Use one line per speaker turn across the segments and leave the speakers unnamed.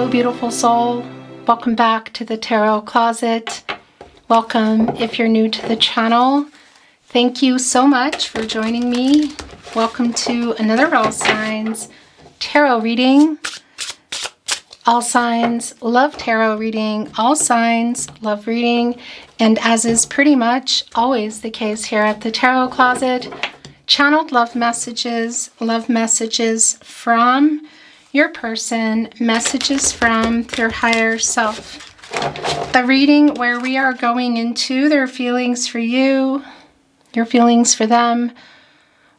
beautiful soul. Welcome back to the Tarot Closet. Welcome if you're new to the channel. Thank you so much for joining me. Welcome to another All Signs tarot reading. All signs love tarot reading. All signs love reading. And as is pretty much always the case here at the Tarot Closet, channeled love messages from your person, messages from their higher self. A reading where we are going into their feelings for you, your feelings for them,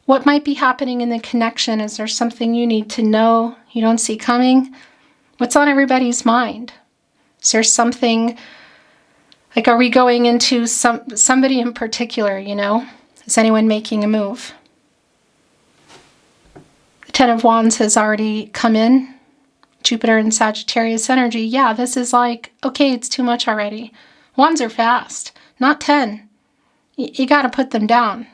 what might be happening in the connection. Is there something you need to know you don't see coming? What's on everybody's mind? Is there something, like, are we going into somebody in particular, you know? Is anyone making a move? The Ten of Wands has already come in. Jupiter and Sagittarius energy. Yeah, this is like, okay, it's too much already. Wands are fast, not 10. You got to put them down.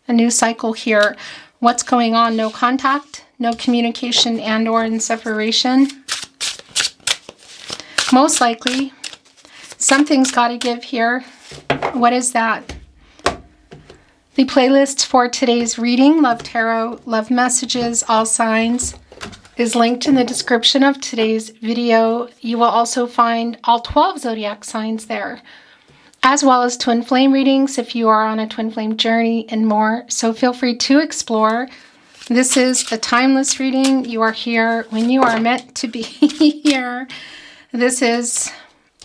A new cycle here. What's going on? No contact, no communication, and or in separation. Most likely, something's got to give here. What is that? The playlist for today's reading, Love Tarot, Love Messages, All Signs, is linked in the description of today's video. You will also find all 12 zodiac signs there, as well as twin flame readings if you are on a twin flame journey and more. So feel free to explore. This is a timeless reading. You are here when you are meant to be here. This is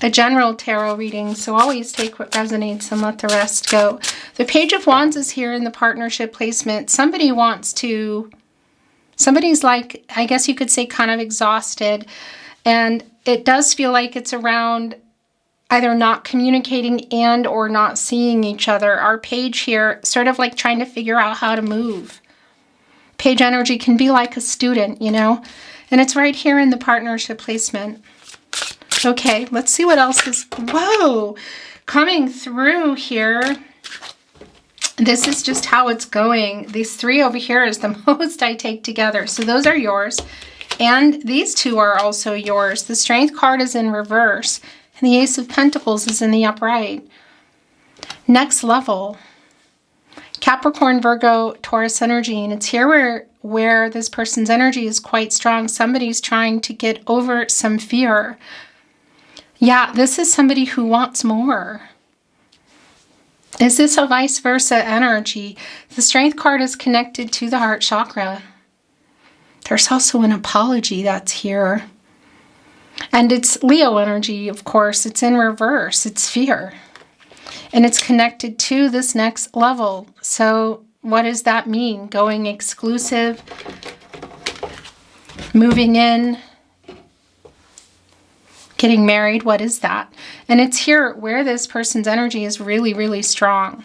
a general tarot reading, so always take what resonates and let the rest go. The Page of Wands is here in the partnership placement. Somebody's like, I guess you could say, kind of exhausted. And it does feel like it's around either not communicating and or not seeing each other. Our page here, sort of like trying to figure out how to move. Page energy can be like a student, you know? And it's right here in the partnership placement. Okay, let's see what else is, whoa, coming through here. This is just how it's going. These three over here is the most I take together. So those are yours. And these two are also yours. The Strength card is in reverse. And the Ace of Pentacles is in the upright. Next level. Capricorn, Virgo, Taurus energy. And it's here where this person's energy is quite strong. Somebody's trying to get over some fear. Yeah, this is somebody who wants more. Is this a vice versa energy? The Strength card is connected to the heart chakra. There's also an apology that's here. And it's Leo energy, of course. It's in reverse. It's fear. And it's connected to this next level. So what does that mean? Going exclusive, moving in, getting married. What is that? And it's here where this person's energy is really, really strong.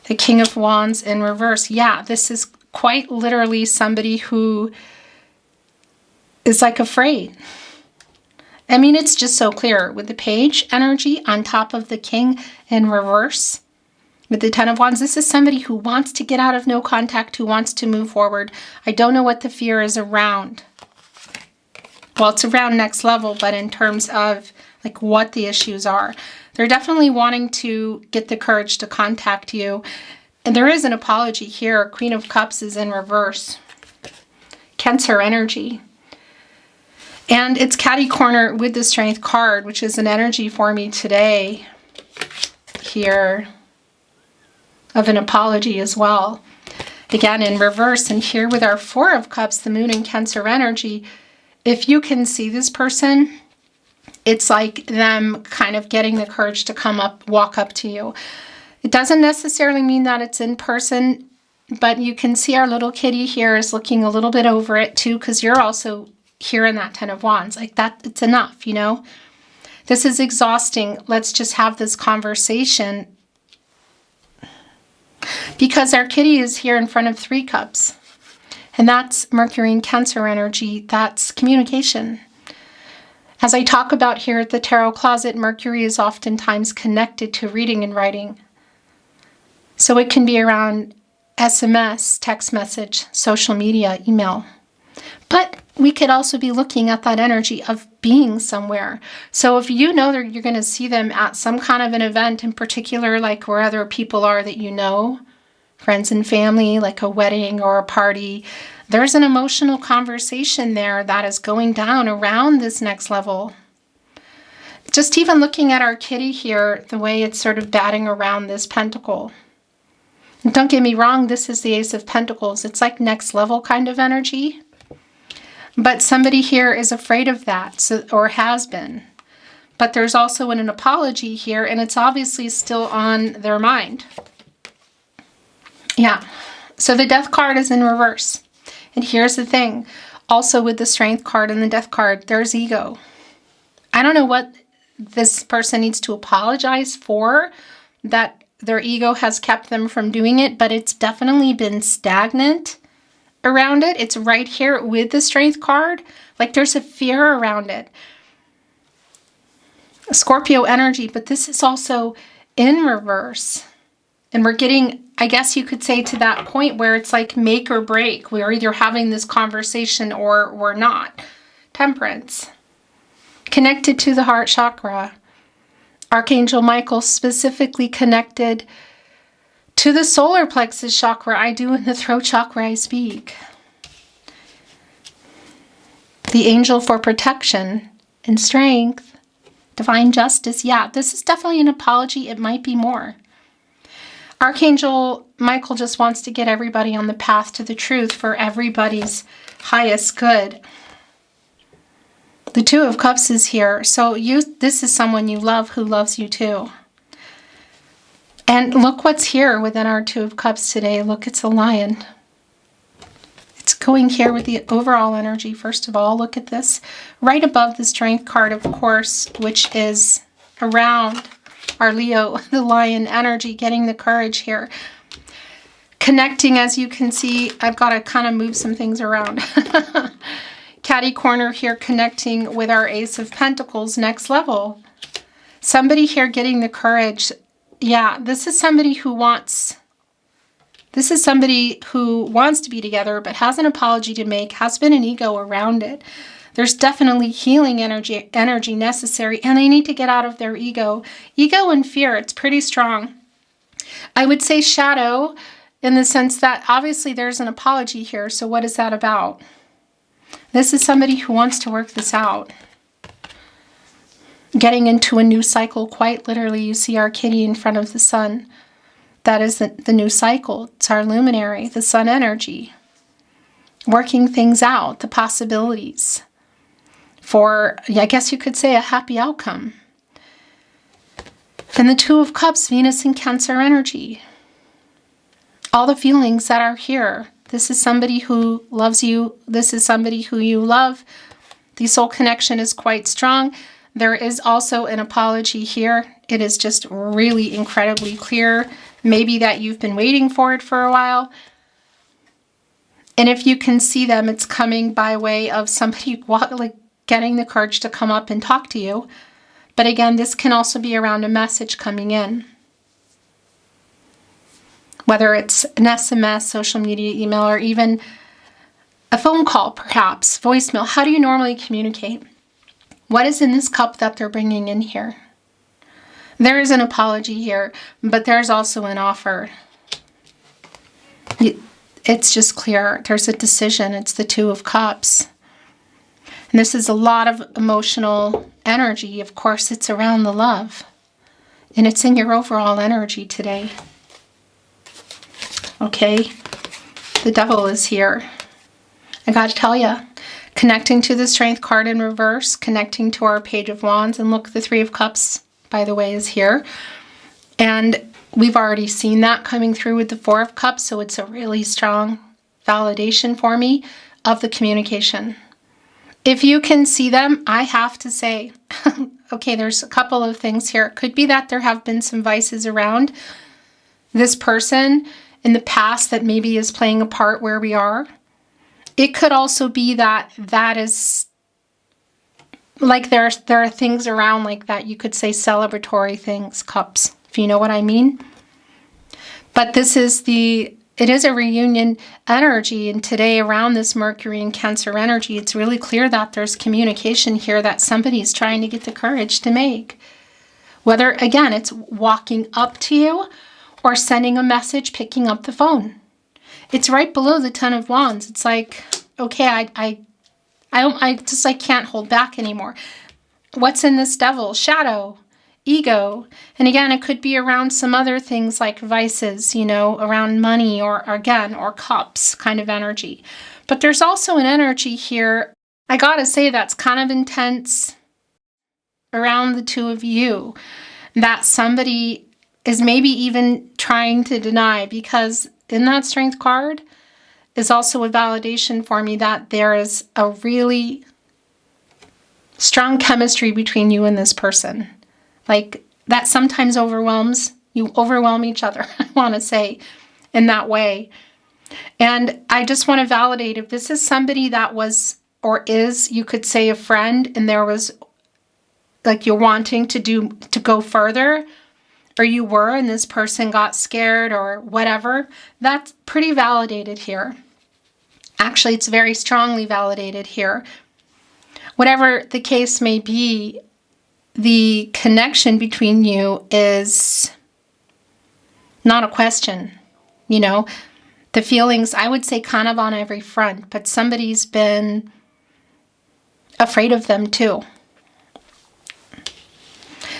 The King of Wands in reverse. Yeah, this is quite literally somebody who is like afraid. I mean, it's just so clear with the Page energy on top of the King in reverse. With the Ten of Wands, this is somebody who wants to get out of no contact, who wants to move forward. I don't know what the fear is around. Well, it's around next level, but in terms of like what the issues are, they're definitely wanting to get the courage to contact you. And there is an apology here. Queen of Cups is in reverse. Cancer energy. And it's catty corner with the Strength card, which is an energy for me today here of an apology as well. Again, in reverse. And here with our Four of Cups, the Moon and Cancer energy, if you can see this person, it's like them kind of getting the courage to come up, walk up to you. It doesn't necessarily mean that it's in person, but you can see our little kitty here is looking a little bit over it too, because you're also here in that Ten of Wands. Like that, it's enough, you know? This is exhausting. Let's just have this conversation. Because our kitty is here in front of Three Cups. And that's Mercury and Cancer energy. That's communication. As I talk about here at the Tarot Closet, Mercury is oftentimes connected to reading and writing. So it can be around SMS, text message, social media, email. But we could also be looking at that energy of being somewhere. So if you know that you're going to see them at some kind of an event in particular, like where other people are that you know, friends and family, like a wedding or a party, there's an emotional conversation there that is going down around this next level. Just even looking at our kitty here, the way it's sort of batting around this pentacle. And don't get me wrong, this is the Ace of Pentacles. It's like next level kind of energy. But somebody here is afraid of that, so, or has been. But there's also an apology here, and it's obviously still on their mind. Yeah. So the Death card is in reverse. And here's the thing. Also with the Strength card and the Death card, there's ego. I don't know what this person needs to apologize for, that their ego has kept them from doing it, but it's definitely been stagnant around it. It's right here with the Strength card. Like there's a fear around it. Scorpio energy, but this is also in reverse. And we're getting, I guess you could say, to that point where it's like make or break. We're either having this conversation or we're not. Temperance. Connected to the heart chakra. Archangel Michael specifically connected to the solar plexus chakra. I do in the throat chakra I speak. The angel for protection and strength. Divine justice. Yeah, this is definitely an apology. It might be more. Archangel Michael just wants to get everybody on the path to the truth for everybody's highest good. The Two of Cups is here. So this is someone you love who loves you too. And look what's here within our Two of Cups today. Look, it's a lion. It's going here with the overall energy. First of all, look at this. Right above the Strength card, of course, which is around our Leo, the lion energy, getting the courage here. Connecting, as you can see, I've got to kind of move some things around. Catty corner here, connecting with our Ace of Pentacles, next level. Somebody here getting the courage. Yeah, this is somebody who wants to be together, but has an apology to make, has been an ego around it. There's definitely healing energy necessary, and they need to get out of their ego. Ego and fear, it's pretty strong. I would say shadow, in the sense that obviously there's an apology here, so what is that about? This is somebody who wants to work this out. Getting into a new cycle, quite literally. You see our kitty in front of the sun. That is the new cycle. It's our luminary, the sun energy. Working things out, the possibilities for, I guess you could say, a happy outcome. And the Two of Cups, Venus and Cancer energy. All the feelings that are here. This is somebody who loves you. This is somebody who you love. The soul connection is quite strong. There is also an apology here. It is just really incredibly clear. Maybe that you've been waiting for it for a while. And if you can see them, it's coming by way of somebody like getting the courage to come up and talk to you. But again, this can also be around a message coming in. Whether it's an SMS, social media, email, or even a phone call, perhaps, voicemail. How do you normally communicate? What is in this cup that they're bringing in here? There is an apology here, but there's also an offer. It's just clear. There's a decision. It's the Two of Cups. And this is a lot of emotional energy. Of course, it's around the love. And it's in your overall energy today. Okay, the Devil is here. I got to tell you, connecting to the Strength card in reverse, connecting to our Page of Wands, and look, the Three of Cups, by the way, is here. And we've already seen that coming through with the Four of Cups, so it's a really strong validation for me of the communication. If you can see them, I have to say, okay, there's a couple of things here. It could be that there have been some vices around this person in the past that maybe is playing a part where we are. It could also be that that is, like there are things around like that. You could say celebratory things, cups, if you know what I mean. But this is the it is a reunion energy. And today, around this Mercury and Cancer energy, it's really clear that there's communication here that somebody's trying to get the courage to make. Whether, again, it's walking up to you or sending a message, picking up the phone. It's right below the Ten of Wands. It's like, okay, I just like can't hold back anymore. What's in this Devil? Shadow, ego. And again, it could be around some other things like vices, you know, around money or again, or cups kind of energy. But there's also an energy here, I gotta say, that's kind of intense around the two of you, that somebody is maybe even trying to deny, because in that Strength card is also a validation for me that there is a really strong chemistry between you and this person. Like, that sometimes overwhelms, you overwhelm each other, I want to say, in that way. And I just want to validate, if this is somebody that was, or is, you could say a friend, and there was, like, you're wanting to go further, or you were, and this person got scared or whatever, that's pretty validated here. Actually, it's very strongly validated here. Whatever the case may be, the connection between you is not a question. You know, the feelings, I would say, kind of on every front, but somebody's been afraid of them too.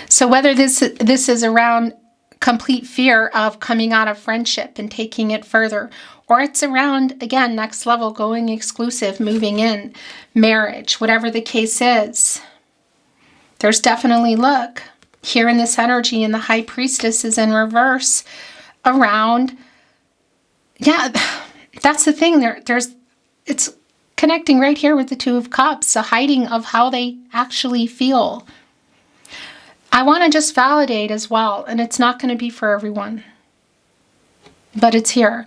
So whether this is around complete fear of coming out of friendship and taking it further, or it's around, again, next level, going exclusive, moving in, marriage, whatever the case is, there's definitely, look, here in this energy, and the High Priestess is in reverse around, yeah, that's the thing, it's connecting right here with the Two of Cups, the hiding of how they actually feel. I want to just validate as well, and it's not going to be for everyone, but it's here.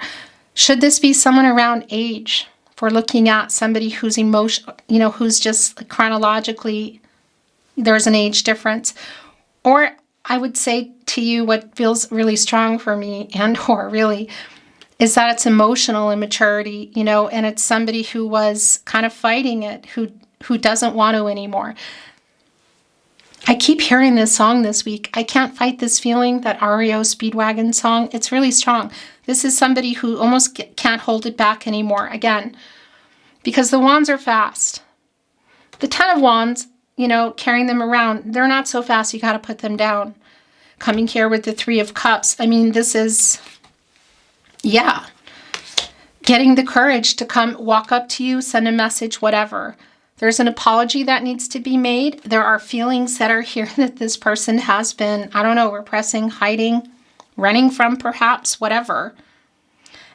Should this be someone around age? If we're looking at somebody who's who's just chronologically, there's an age difference. Or I would say to you, what feels really strong for me, or really, is that it's emotional immaturity, and it's somebody who was kind of fighting it, who doesn't want to anymore. I keep hearing this song this week. I Can't Fight This Feeling, that REO Speedwagon song. It's really strong. This is somebody who almost can't hold it back anymore, again, because the wands are fast. The Ten of Wands, carrying them around, they're not so fast. You got to put them down. Coming here with the Three of Cups. I mean, this is, yeah, getting the courage to come walk up to you, send a message, whatever. There's an apology that needs to be made. There are feelings that are here that this person has been, I don't know, repressing, hiding, running from perhaps, whatever.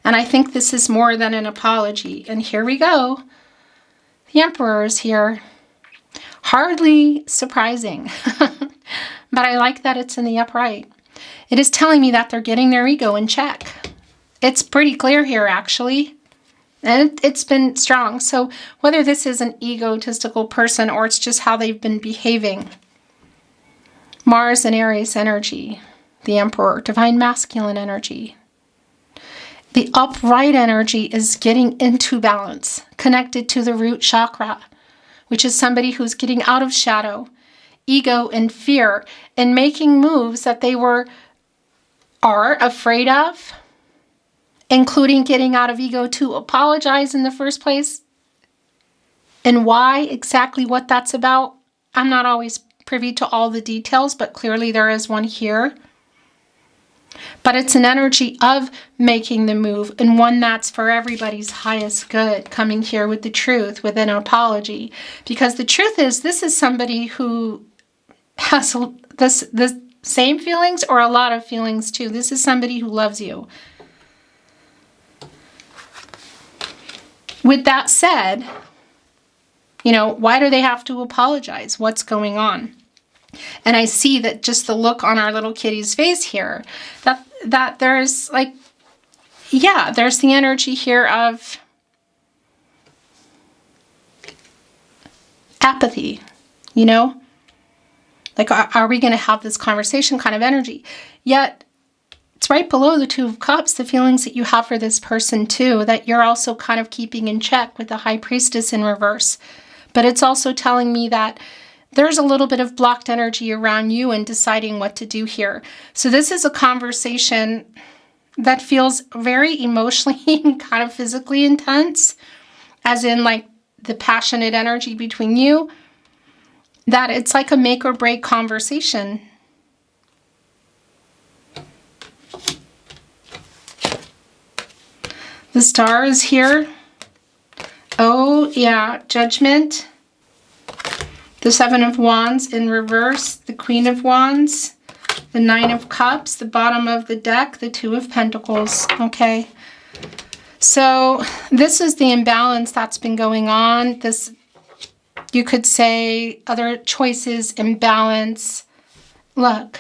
And I think this is more than an apology. And here we go. The Emperor is here. Hardly surprising. But I like that it's in the upright. It is telling me that they're getting their ego in check. It's pretty clear here, actually. And it's been strong. So whether this is an egotistical person or it's just how they've been behaving. Mars and Aries energy. The Emperor, divine masculine energy. The upright energy is getting into balance, connected to the root chakra, which is somebody who's getting out of shadow, ego, and fear, and making moves that they are afraid of, including getting out of ego to apologize in the first place. And why, exactly what that's about, I'm not always privy to all the details, but clearly there is one here. But it's an energy of making the move, and one that's for everybody's highest good, coming here with the truth, with an apology. Because the truth is, this is somebody who has the same feelings or a lot of feelings too. This is somebody who loves you. With that said, why do they have to apologize? What's going on? And I see that just the look on our little kitty's face here, that there's there's the energy here of apathy, Like, are we going to have this conversation kind of energy? Yet, It's right below the Two of Cups, the feelings that you have for this person too, that you're also kind of keeping in check with the High Priestess in reverse. But it's also telling me that there's a little bit of blocked energy around you and deciding what to do here. So this is a conversation that feels very emotionally and kind of physically intense, as in like the passionate energy between you, that it's like a make or break conversation. The Star is here. Oh yeah, Judgment. The Seven of Wands in reverse, the Queen of Wands, the Nine of Cups, the bottom of the deck, the Two of Pentacles. Okay. So this is the imbalance that's been going on. This, you could say, other choices, imbalance. Look,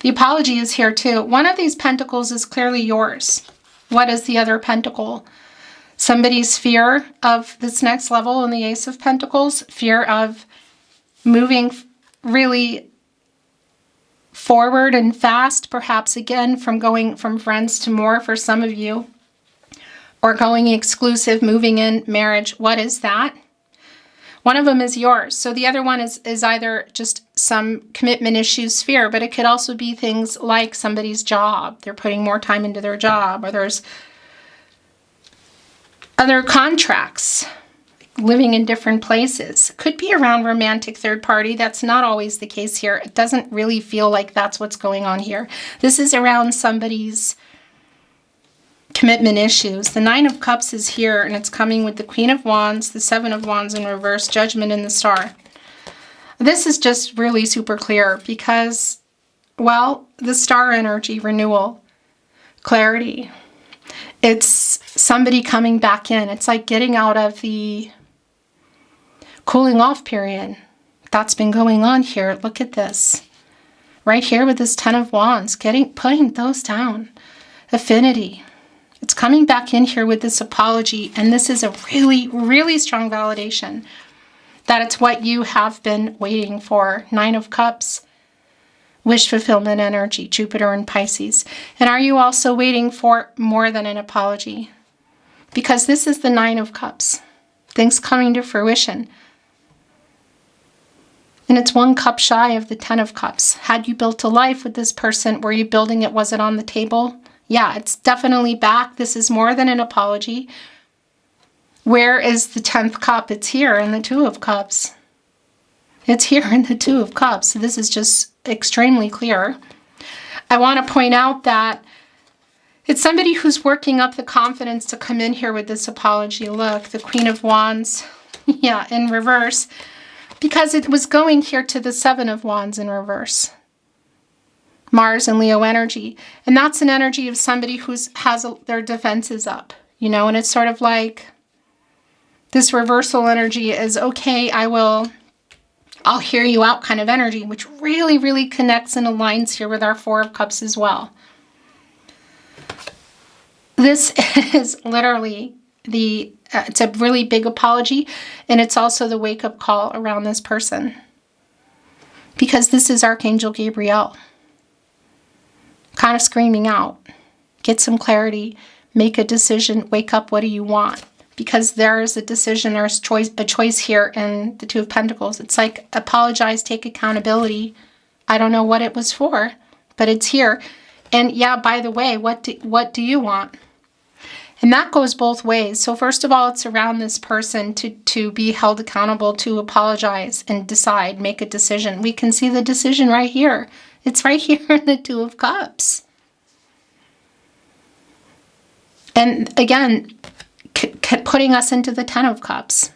the apology is here too. One of these pentacles is clearly yours. What is the other pentacle? Somebody's fear of this next level in the Ace of Pentacles, fear of moving really forward and fast, perhaps again from going from friends to more for some of you, or going exclusive, moving in, marriage. What is that? One of them is yours. So the other one is either just some commitment issues, fear, but it could also be things like somebody's job. They're putting more time into their job, or there's other contracts, living in different places. Could be around romantic third party. That's not always the case here. It doesn't really feel like that's what's going on here. This is around somebody's commitment issues. The Nine of Cups is here, and it's coming with the Queen of Wands, the Seven of Wands in reverse, Judgment, and the Star. This is just really super clear because, well, the Star energy, renewal, clarity. It's somebody coming back in. It's like getting out of the cooling off period that's been going on here. Look at this. Right here with this Ten of Wands, putting those down. Affinity. It's coming back in here with this apology, and this is a really, really strong validation that it's what you have been waiting for. Nine of Cups, wish fulfillment energy, Jupiter and Pisces. And are you also waiting for more than an apology? Because this is the Nine of Cups. Things coming to fruition. And it's one cup shy of the Ten of Cups. Had you built a life with this person? Were you building it? Was it on the table? Yeah, it's definitely back. This is more than an apology. Where is the 10th cup? It's here in the Two of Cups. It's here in the Two of Cups. So this is just extremely clear. I want to point out that it's somebody who's working up the confidence to come in here with this apology. Look, the Queen of Wands, yeah, in reverse, because it was going here to the Seven of Wands in reverse. Mars and Leo energy. And that's an energy of somebody who's has their defenses up, you know, and it's sort of like this reversal energy is, okay, I'll hear you out kind of energy, which really, really connects and aligns here with our Four of Cups as well. This is literally it's a really big apology, and it's also the wake-up call around this person. Because this is Archangel Gabriel. Kind of screaming out, get some clarity, make a decision, wake up, what do you want? Because there is a decision, there's a choice here in the Two of Pentacles. It's like, apologize, take accountability. I don't know what it was for, but it's here. And yeah, by the way, what do you want? And that goes both ways. So first of all, it's around this person to be held accountable, to apologize and decide, make a decision. We can see the decision right here. It's right here in the Two of Cups. And again, putting us into the Ten of Cups.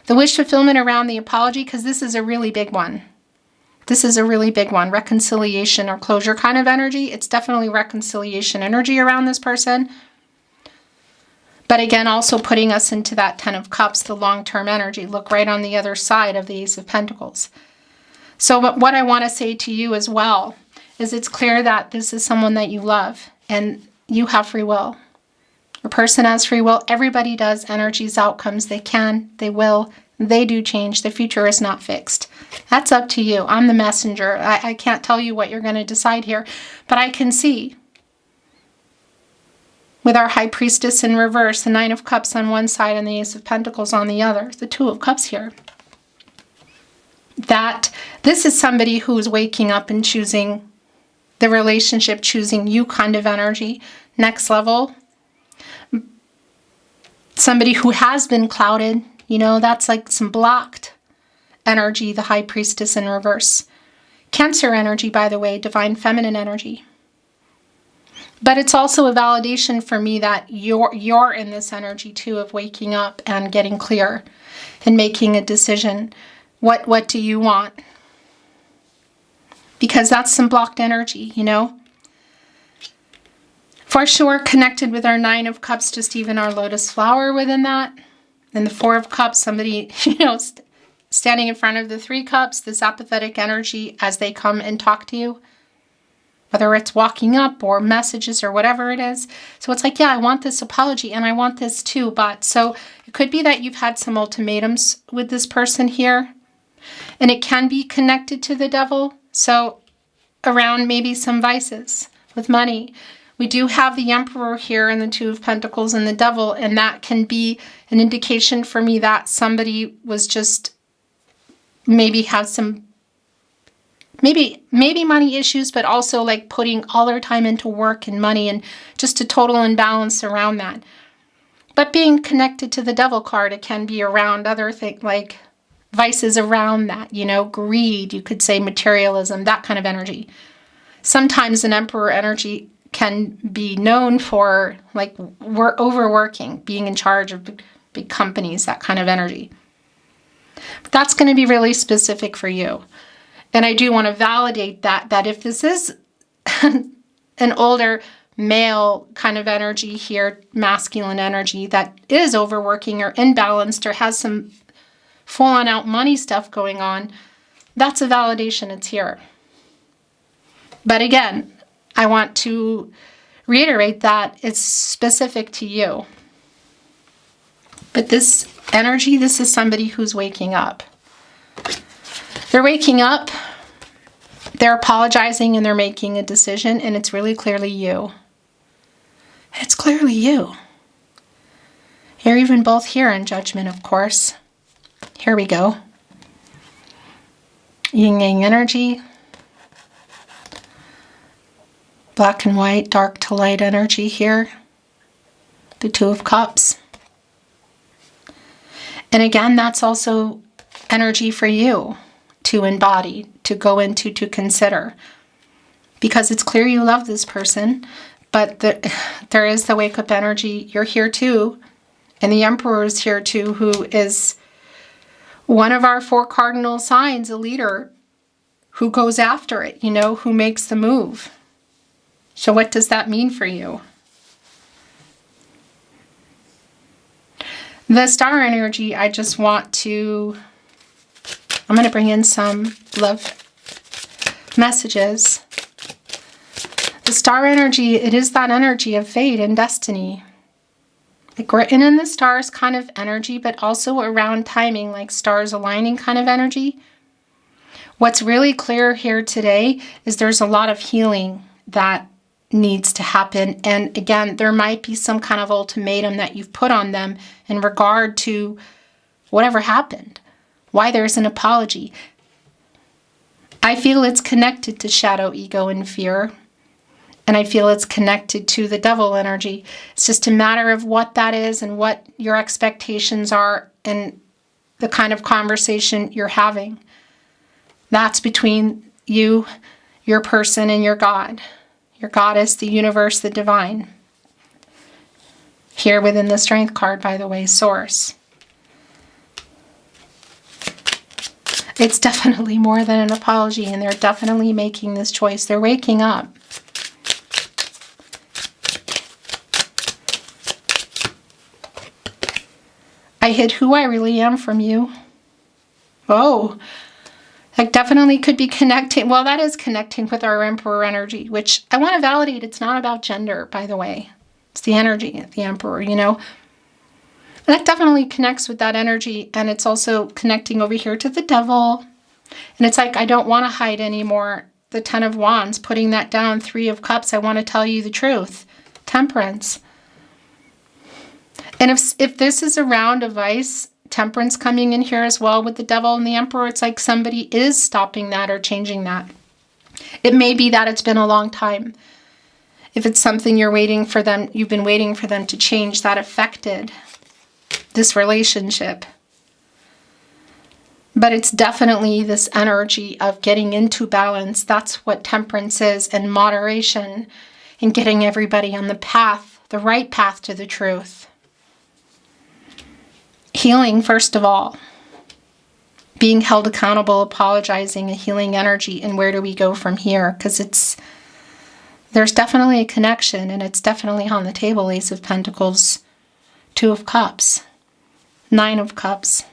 The wish fulfillment around the apology, because this is a really big one. This is a really big one. Reconciliation or closure kind of energy. It's definitely reconciliation energy around this person. But again, also putting us into that Ten of Cups, the long-term energy. Look right on the other side of the Ace of Pentacles. So what I want to say to you as well is it's clear that this is someone that you love and you have free will. A person has free will. Everybody does. Energies, outcomes, they can, they will, they do change. The future is not fixed. That's up to you. I'm the messenger. I can't tell you what you're going to decide here, but I can see with our High Priestess in reverse, the Nine of Cups on one side and the Ace of Pentacles on the other, the Two of Cups here. That this is somebody who is waking up and choosing the relationship, choosing you kind of energy. Next level. Somebody who has been clouded, you know, that's like some blocked energy, the High Priestess in reverse. Cancer energy, by the way, divine feminine energy. But it's also a validation for me that you're in this energy too of waking up and getting clear and making a decision. What do you want? Because that's some blocked energy, you know. For sure, connected with our Nine of Cups, just even our lotus flower within that. And the Four of Cups, somebody, you know, standing in front of the Three Cups, this apathetic energy as they come and talk to you. Whether it's walking up or messages or whatever it is. So it's like, yeah, I want this apology and I want this too. But so it could be that you've had some ultimatums with this person here. And it can be connected to the devil. So around maybe some vices with money. We do have the Emperor here and the Two of Pentacles and the Devil. And that can be an indication for me that somebody was just maybe had some maybe money issues, but also like putting all their time into work and money and just a total imbalance around that. But being connected to the Devil card, it can be around other things like vices around that, you know, greed, you could say materialism, that kind of energy. Sometimes an Emperor energy can be known for like we're overworking, being in charge of big companies, that kind of energy. But that's going to be really specific for you. And I do want to validate that if this is an older male kind of energy here, masculine energy that is overworking or imbalanced or has some full-on out money stuff going on, that's a validation. It's here. But again, I want to reiterate that it's specific to you. But this energy, this is somebody who's waking up. They're waking up, they're apologizing, and they're making a decision, and it's really clearly you. It's clearly you. You're even both here in Judgment, of course. Here we go. Yin-yang energy. Black and white, dark to light energy here. The Two of Cups. And again, that's also energy for you to embody, to go into, to consider. Because it's clear you love this person, but there is the wake-up energy. You're here too. And the Emperor is here too, who is one of our 4 cardinal signs, a leader who goes after it, you know, who makes the move. So what does that mean for you? The star energy, I just want to, I'm going to bring in some love messages. The star energy, it is that energy of fate and destiny. Like written in the stars kind of energy, but also around timing, like stars aligning kind of energy. What's really clear here today is there's a lot of healing that needs to happen. And again, there might be some kind of ultimatum that you've put on them in regard to whatever happened, why there's an apology. I feel it's connected to shadow, ego, and fear. And I feel it's connected to the devil energy. It's just a matter of what that is and what your expectations are and the kind of conversation you're having. That's between you, your person, and your God. Your goddess, the universe, the divine. Here within the Strength card, by the way, Source. It's definitely more than an apology, and they're definitely making this choice. They're waking up. I hid who I really am from you. Oh, that definitely could be connecting. Well, that is connecting with our Emperor energy, which I want to validate. It's not about gender, by the way. It's the energy of the Emperor, you know. That definitely connects with that energy, and it's also connecting over here to the devil. And it's like, I don't want to hide anymore. The Ten of Wands, putting that down, 3 of Cups, I want to tell you the truth. Temperance. And if this is a round of vice, Temperance coming in here as well with the Devil and the Emperor, it's like somebody is stopping that or changing that. It may be that it's been a long time. If it's something you've been waiting for them to change, that affected this relationship. But it's definitely this energy of getting into balance. That's what Temperance is, and moderation, and getting everybody on the path, the right path to the truth. Healing, first of all. Being held accountable, apologizing, a healing energy, and where do we go from here? Because there's definitely a connection, and it's definitely on the table. Ace of Pentacles, Two of Cups, Nine of Cups.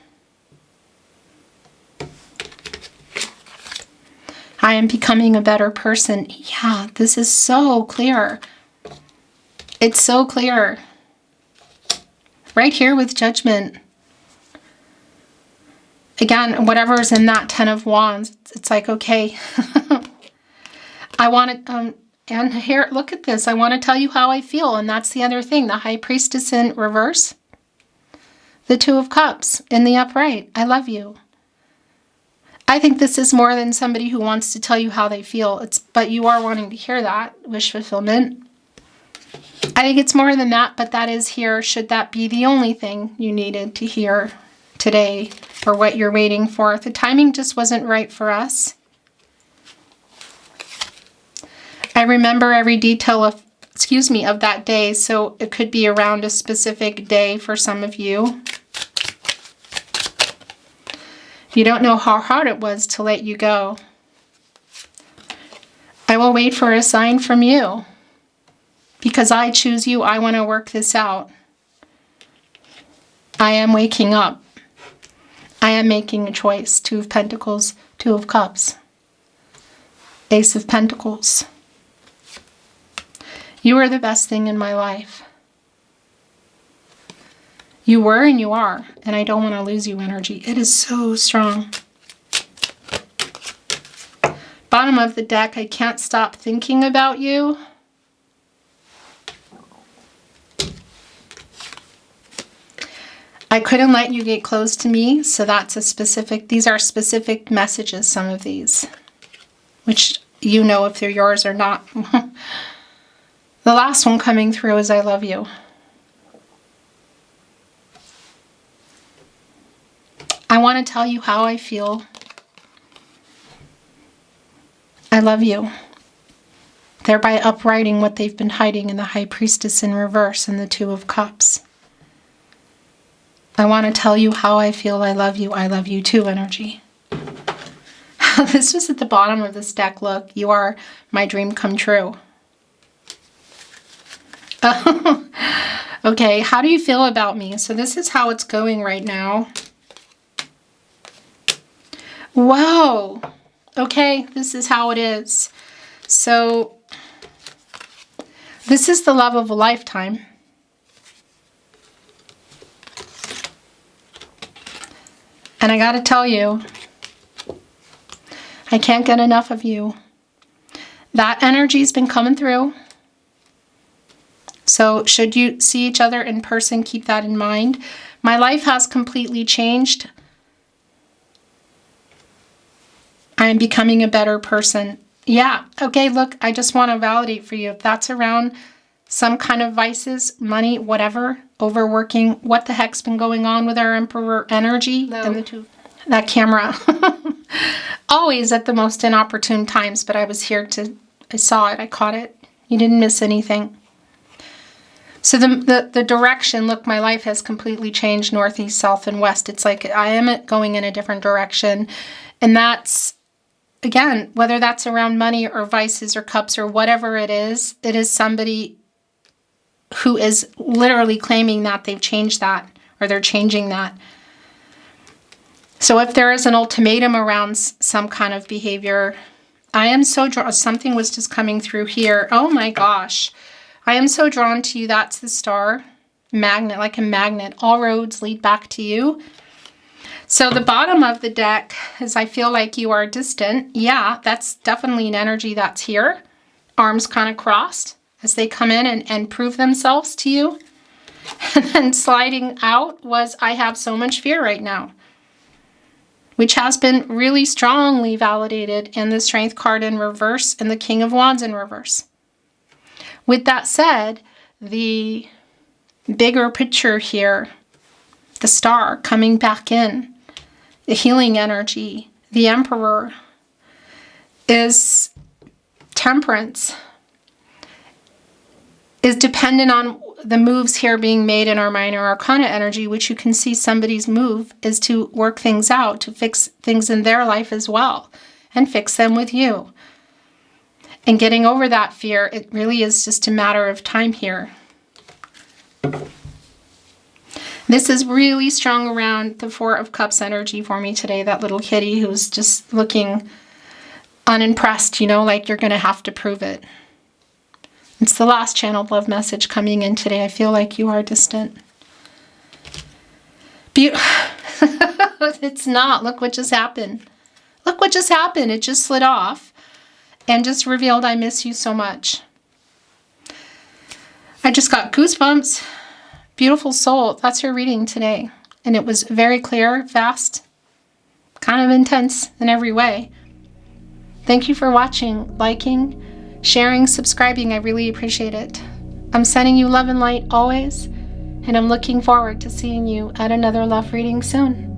I am becoming a better person. Yeah, this is so clear. It's so clear. Right here with Judgment. Again, whatever is in that Ten of Wands, it's like, okay, I want to, and here, look at this. I want to tell you how I feel. And that's the other thing. The High Priestess in reverse. The Two of Cups in the upright. I love you. I think this is more than somebody who wants to tell you how they feel. But you are wanting to hear that. Wish fulfillment. I think it's more than that, but that is here. Should that be the only thing you needed to hear today, or what you're waiting for? The timing just wasn't right for us. I remember every detail of that day, so it could be around a specific day for some of you. You don't know how hard it was to let you go. I will wait for a sign from you. Because I choose you, I want to work this out. I am waking up. I am making a choice. Two of Pentacles, Two of Cups. Ace of Pentacles. You are the best thing in my life. You were and you are. And I don't want to lose you energy. It is so strong. Bottom of the deck, I can't stop thinking about you. I couldn't let you get close to me, so that's these are specific messages, some of these, which you know if they're yours or not. The last one coming through is I love you. I want to tell you how I feel. I love you. Thereby uprighting what they've been hiding in the High Priestess in reverse and the Two of Cups. I want to tell you how I feel. I love you too energy. This was at the bottom of this deck. Look, you are my dream come true. Okay, how do you feel about me? So this is how it's going right now. Whoa. Okay, this is how it is. So this is the love of a lifetime. And I gotta tell you, I can't get enough of you. That energy's been coming through. So should you see each other in person, keep that in mind. My life has completely changed. I am becoming a better person. Yeah, okay, look, I just want to validate for you. If that's around some kind of vices, money, whatever, overworking, what the heck's been going on with our Emperor energy? No. And the two, that camera. Always at the most inopportune times, but I was here I saw it, I caught it. You didn't miss anything. So the direction, look, my life has completely changed, northeast, south, and west. It's like I am going in a different direction. And that's, again, whether that's around money or vices or cups or whatever it is somebody who is literally claiming that they've changed that, or they're changing that. So if there is an ultimatum around some kind of behavior, I am so drawn. Something was just coming through here. Oh my gosh. I am so drawn to you. That's the Star. Magnet, like a magnet. All roads lead back to you. So the bottom of the deck is I feel like you are distant. Yeah, that's definitely an energy that's here. Arms kind of crossed as they come in and prove themselves to you. And then sliding out was, I have so much fear right now, which has been really strongly validated in the Strength card in reverse and the King of Wands in reverse. With that said, the bigger picture here, the Star coming back in, the healing energy, the Emperor, is Temperance, is dependent on the moves here being made in our minor arcana energy, which you can see somebody's move is to work things out, to fix things in their life as well, and fix them with you. And getting over that fear, it really is just a matter of time here. This is really strong around the Four of Cups energy for me today. That little kitty who's just looking unimpressed, you know, like you're going to have to prove it. It's the last channeled love message coming in today. I feel like you are distant. It's not. Look what just happened. Look what just happened. It just slid off and just revealed I miss you so much. I just got goosebumps. Beautiful soul. That's your reading today. And it was very clear, fast, kind of intense in every way. Thank you for watching, liking, sharing, subscribing. I really appreciate it. I'm sending you love and light always, and I'm looking forward to seeing you at another love reading soon.